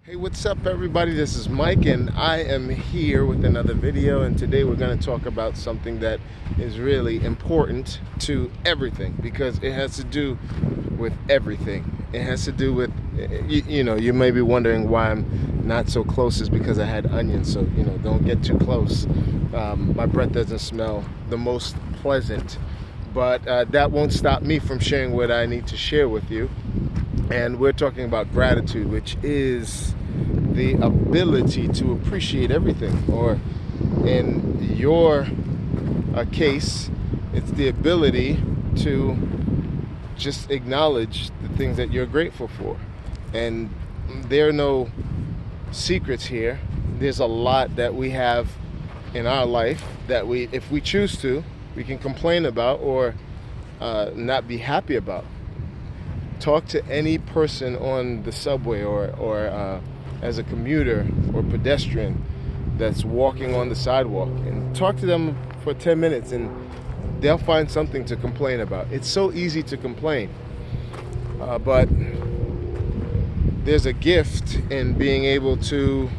Hey, what's up everybody? This is Mike and I am here with another video, and today we're going to talk about something that is really important to everything because it has to do with everything. It has to do with, you may be wondering why I'm not so close is because I had onions, so don't get too close. My breath doesn't smell the most pleasant, but that won't stop me from sharing what I need to share with you. And we're talking about gratitude, which is the ability to appreciate everything, or in your case, it's the ability to just acknowledge the things that you're grateful for. And there are no secrets here. There's a lot that we have in our life that if we choose to, we can complain about or not be happy about. Talk to any person on the subway or as a commuter or pedestrian that's walking on the sidewalk, and talk to them for 10 minutes and they'll find something to complain about. It's so easy to complain, but there's a gift in being able to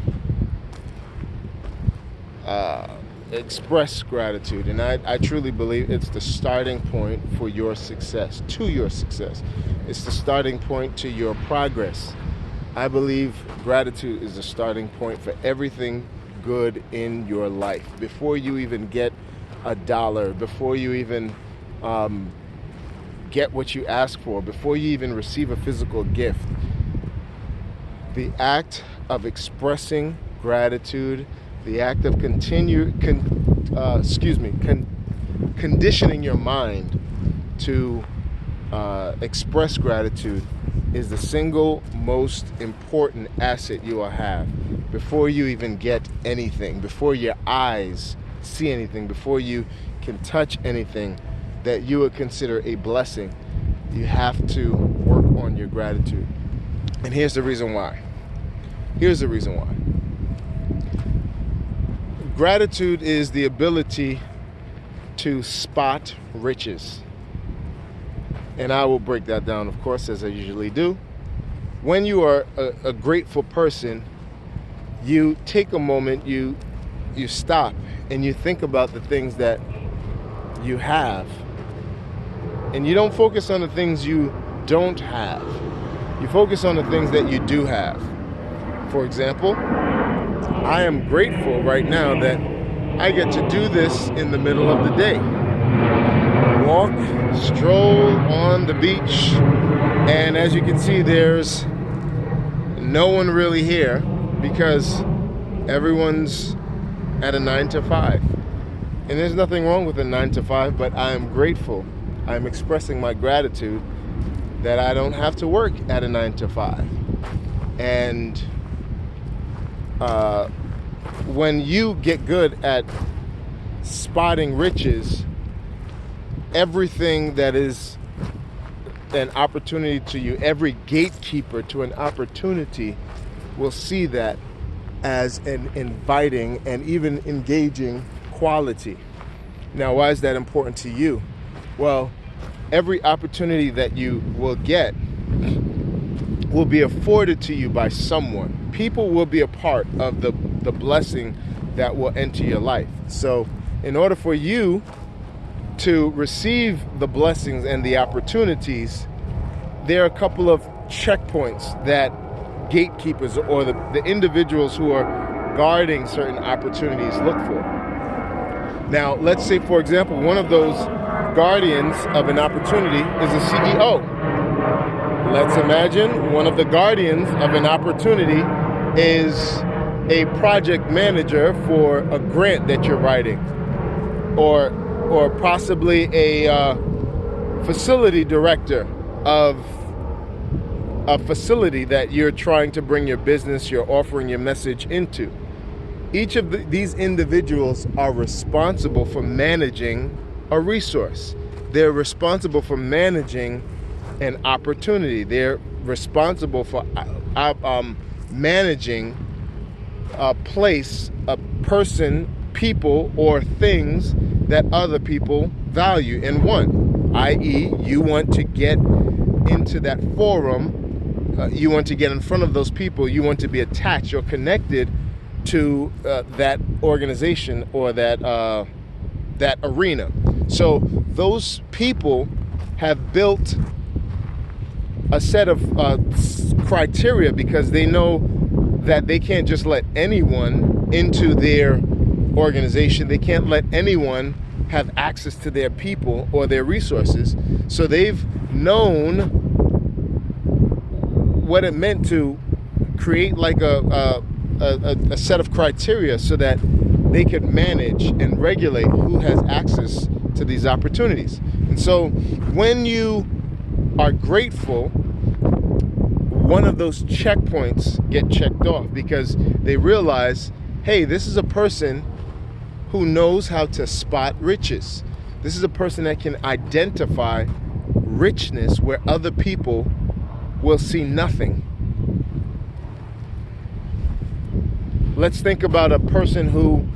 express gratitude, and I truly believe it's the starting point for your success, to your success. It's the starting point to your progress. I believe gratitude is the starting point for everything good in your life. Before you even get $1, before you even get what you ask for, before you even receive a physical gift, the act of expressing gratitude, the act of conditioning your mind to express gratitude is the single most important asset you will have before you even get anything, before your eyes see anything, before you can touch anything that you would consider a blessing. You have to work on your gratitude. And here's the reason why. Gratitude is the ability to spot riches. And I will break that down, of course, as I usually do. When you are a grateful person, you take a moment, you stop, and you think about the things that you have. And you don't focus on the things you don't have. You focus on the things that you do have. For example, I am grateful right now that I get to do this in the middle of the day. Walk, stroll on the beach, and as you can see, there's no one really here because everyone's at a 9 to 5. And there's nothing wrong with a 9 to 5, but I am grateful. I'm expressing my gratitude that I don't have to work at a 9 to 5. And when you get good at spotting riches, everything that is an opportunity to you, every gatekeeper to an opportunity will see that as an inviting and even engaging quality. Now, why is that important to you? Well, every opportunity that you will get will be afforded to you by someone. People will be a part of the blessing that will enter your life. So in order for you to receive the blessings and the opportunities, there are a couple of checkpoints that gatekeepers or the individuals who are guarding certain opportunities look for. Now, let's say, for example, one of those guardians of an opportunity is a CEO. Let's imagine one of the guardians of an opportunity is a project manager for a grant that you're writing, or possibly a facility director of a facility that you're trying to bring your business, you're offering your message into. Each of these individuals are responsible for managing a resource. They're responsible for managing an opportunity. They're responsible for managing a place, a person, people, or things that other people value and want. I.e., you want to get into that forum you want to get in front of those people. You want to be attached or connected to that organization or that arena. So those people have built a set of criteria because they know that they can't just let anyone into their organization. They can't let anyone have access to their people or their resources. So they've known what it meant to create like a set of criteria so that they could manage and regulate who has access to these opportunities. And so when you are grateful, one of those checkpoints get checked off because they realize, hey, this is a person who knows how to spot riches. This is a person that can identify richness where other people will see nothing. Let's think about a person who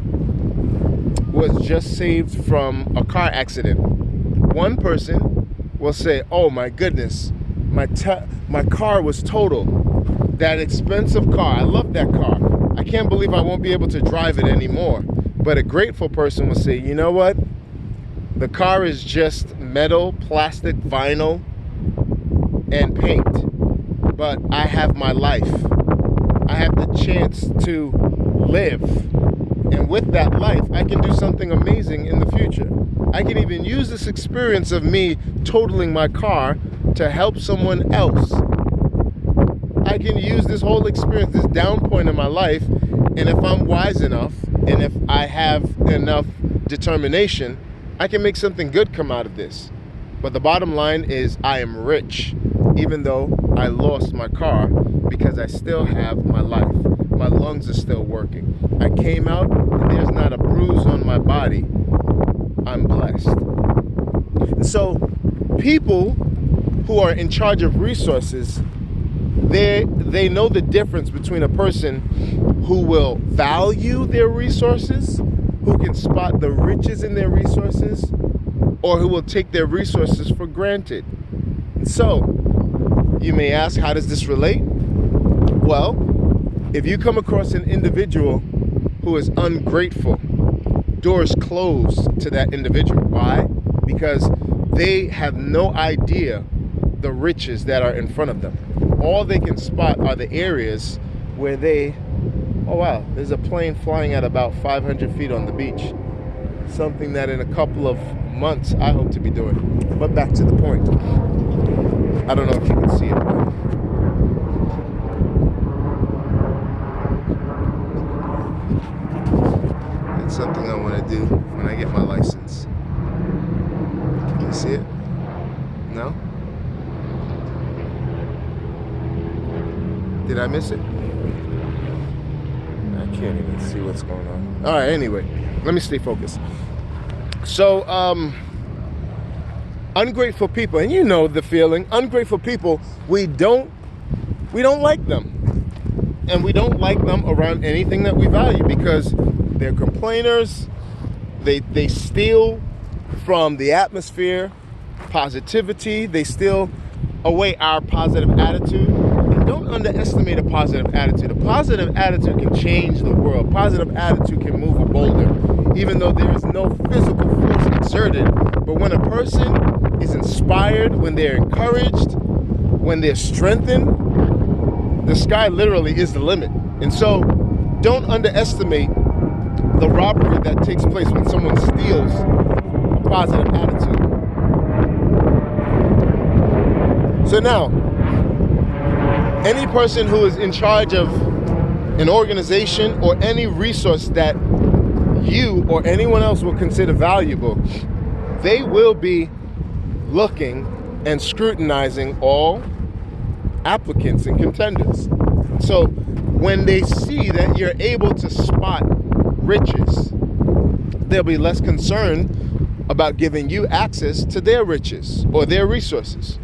was just saved from a car accident. One person will say, oh my goodness, my car was totaled. That expensive car, I love that car. I can't believe I won't be able to drive it anymore. But a grateful person will say, you know what? The car is just metal, plastic, vinyl, and paint. But I have my life. I have the chance to live. And with that life, I can do something amazing in the future. I can even use this experience of me totaling my car to help someone else. I can use this whole experience, this down point in my life, and if I'm wise enough, and if I have enough determination, I can make something good come out of this. But the bottom line is I am rich, even though I lost my car, because I still have my life. My lungs are still working. I came out and there's not a bruise on my body. I'm blessed. And so people who are in charge of resources, they know the difference between a person who will value their resources, who can spot the riches in their resources, or who will take their resources for granted. And so, you may ask, how does this relate? Well, if you come across an individual who is ungrateful, doors close to that individual. Why? Because they have no idea the riches that are in front of them. All they can spot are the areas where they, oh wow, there's a plane flying at about 500 feet on the beach. Something that in a couple of months I hope to be doing. But back to the point. I don't know if you can see it. It's something I want to do when I get my license. Can you see it? No? Did I miss it? I can't even see what's going on. All right, anyway, let me stay focused. So, ungrateful people, and you know the feeling, ungrateful people, we don't like them. And we don't like them around anything that we value because they're complainers. They steal from the atmosphere, positivity. They steal away our positive attitude. And don't underestimate a positive attitude. A positive attitude can change the world. Positive attitude can move a boulder, even though there is no physical force exerted. But when a person is inspired, when they're encouraged, when they're strengthened, the sky literally is the limit. And so don't underestimate the robbery that takes place when someone steals a positive attitude. So now, any person who is in charge of an organization or any resource that you or anyone else will consider valuable, they will be looking and scrutinizing all applicants and contenders. So when they see that you're able to spot riches, they'll be less concerned about giving you access to their riches or their resources.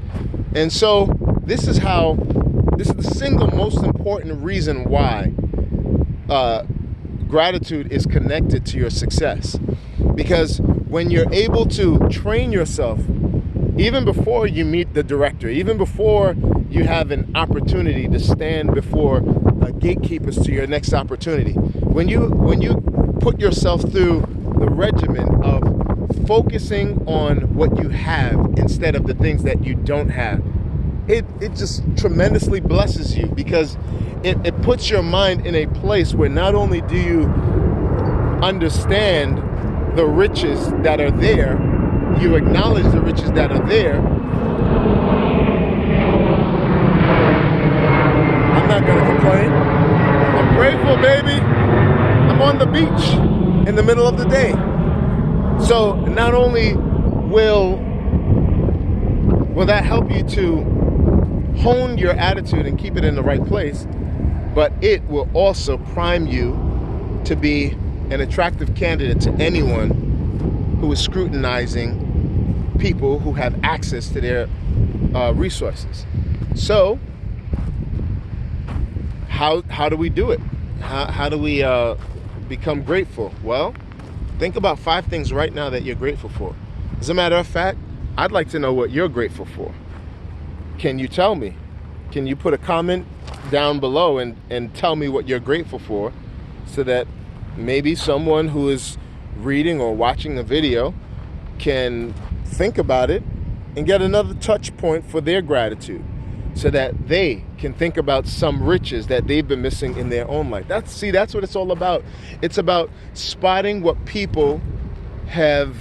And so this is the single most important reason why gratitude is connected to your success. Because when you're able to train yourself, even before you meet the director, even before you have an opportunity to stand before gatekeepers to your next opportunity. When you put yourself through the regimen of focusing on what you have instead of the things that you don't have, it just tremendously blesses you, because it puts your mind in a place where not only do you understand the riches that are there, you acknowledge the riches that are there. I'm not gonna complain. I'm grateful, baby. I'm on the beach in the middle of the day. So not only will that help you to hone your attitude and keep it in the right place, but it will also prime you to be an attractive candidate to anyone who is scrutinizing people who have access to their resources. So how do we do it? How do we become grateful? Well, think about 5 things right now that you're grateful for. As a matter of fact, I'd like to know what you're grateful for. Can you tell me? Can you put a comment down below and tell me what you're grateful for, so that maybe someone who is reading or watching the video can think about it and get another touch point for their gratitude, so that they can think about some riches that they've been missing in their own life. That's what it's all about. It's about spotting what people have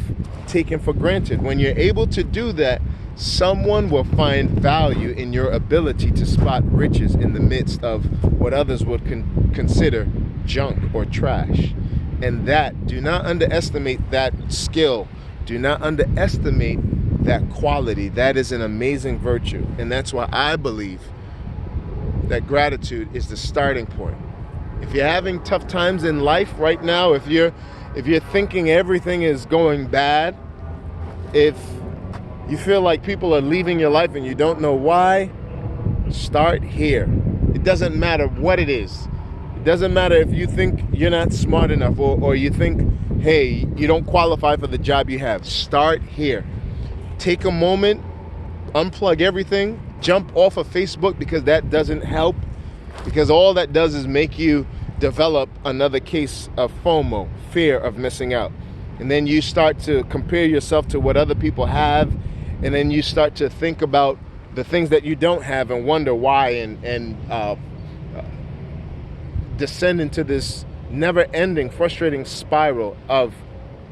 taken for granted. When you're able to do that, someone will find value in your ability to spot riches in the midst of what others would consider junk or trash. And do not underestimate that skill. Do not underestimate that quality. That is an amazing virtue. And that's why I believe that gratitude is the starting point. If you're having tough times in life right now, if you're thinking everything is going bad, if you feel like people are leaving your life and you don't know why, start here. It doesn't matter what it is. It doesn't matter if you think you're not smart enough, or you think, hey, you don't qualify for the job you have. Start here. Take a moment, unplug everything, jump off of Facebook, because that doesn't help. Because all that does is make you develop another case of FOMO, fear of missing out. And then you start to compare yourself to what other people have. And then you start to think about the things that you don't have and wonder why, and descend into this never-ending, frustrating spiral of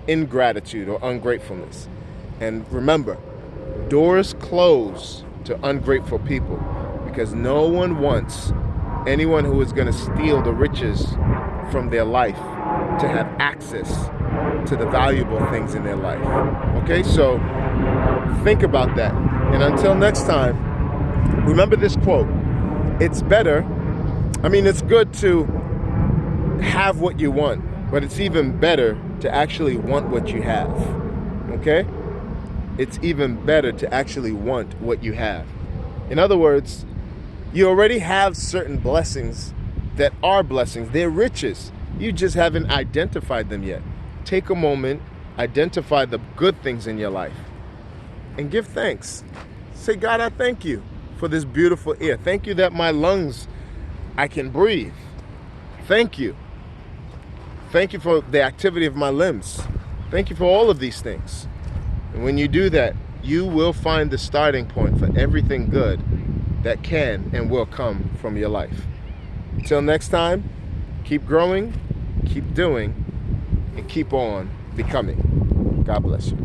ingratitude or ungratefulness. And remember, doors close to ungrateful people, because no one wants anyone who is going to steal the riches from their life to have access to the valuable things in their life. Okay, so think about that. And until next time, remember this quote. It's good to have what you want, but it's even better to actually want what you have. Okay? It's even better to actually want what you have. In other words, you already have certain blessings that are blessings. They're riches. You just haven't identified them yet. Take a moment, identify the good things in your life, and give thanks. Say, God, I thank you for this beautiful air. Thank you that my lungs, I can breathe. Thank you. Thank you for the activity of my limbs. Thank you for all of these things. And when you do that, you will find the starting point for everything good that can and will come from your life. Until next time, keep growing, keep doing, and keep on becoming. God bless you.